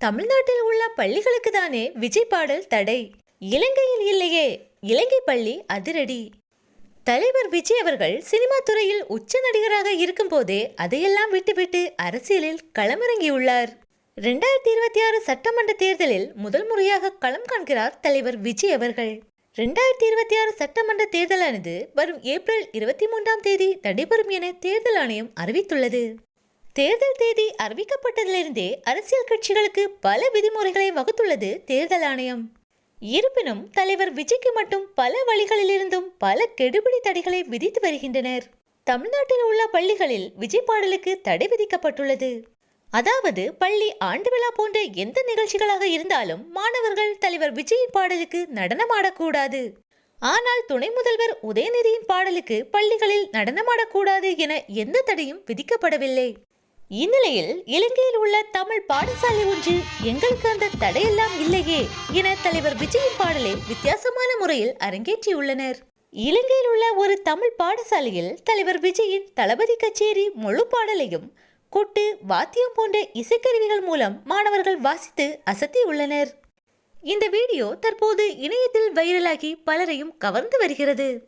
தமிழ்நாட்டில் உள்ள பள்ளிகளுக்கு தானே விஜய் பாடல் தடை? இலங்கையில் இல்லையே. இலங்கை பள்ளி அதிரடி. தலைவர் விஜய் அவர்கள் சினிமா துறையில் உச்ச நடிகராக இருக்கும் போதே அதையெல்லாம் விட்டுவிட்டு அரசியலில் களமிறங்கியுள்ளார். 2026 சட்டமன்ற தேர்தலில் முதல் முறையாக களம் காண்கிறார் தலைவர் விஜய் அவர்கள். 2026 சட்டமன்ற தேர்தலானது வரும் ஏப்ரல் 23ஆம் தேதி நடைபெறும் என தேர்தல் ஆணையம் அறிவித்துள்ளது. தேர்தல் தேதி அறிவிக்கப்பட்டதிலிருந்தே அரசியல் கட்சிகளுக்கு பல விதிமுறைகளை வகுத்துள்ளது தேர்தல் ஆணையம். இருப்பினும் தலைவர் விஜய்க்கு மட்டும் பல வழிகளிலிருந்தும் பல கெடுபிடி தடைகளை விதித்து வருகின்றனர். தமிழ்நாட்டில் உள்ள பள்ளிகளில் விஜய் பாடலுக்கு தடை விதிக்கப்பட்டுள்ளது. அதாவது பள்ளி ஆண்டு விழா போன்ற எந்த நிகழ்ச்சிகளாக இருந்தாலும் மாணவர்கள் தலைவர் விஜயின் பாடலுக்கு நடனமாடக்கூடாது. ஆனால் துணை முதல்வர் உதயநிதியின் பாடலுக்கு பள்ளிகளில் நடனமாடக்கூடாது என எந்த தடையும் விதிக்கப்படவில்லை. இந்நிலையில் இலங்கையில் உள்ள தமிழ் பாடசாலை ஒன்று எங்களுக்கு அந்த தடையெல்லாம் இல்லையே என தலைவர் விஜயின் பாடலை வித்தியாசமான முறையில் அரங்கேற்றியுள்ளனர். இலங்கையில் உள்ள ஒரு தமிழ் பாடசாலையில் தலைவர் விஜயின் தளபதி கச்சேரி முழு பாடலையும் கொட்டு, வாத்தியம் போன்ற இசைக்கருவிகள் மூலம் மாணவர்கள் வாசித்து அசத்தியுள்ளனர். இந்த வீடியோ தற்போது இணையத்தில் வைரலாகி பலரையும் கவர்ந்து வருகிறது.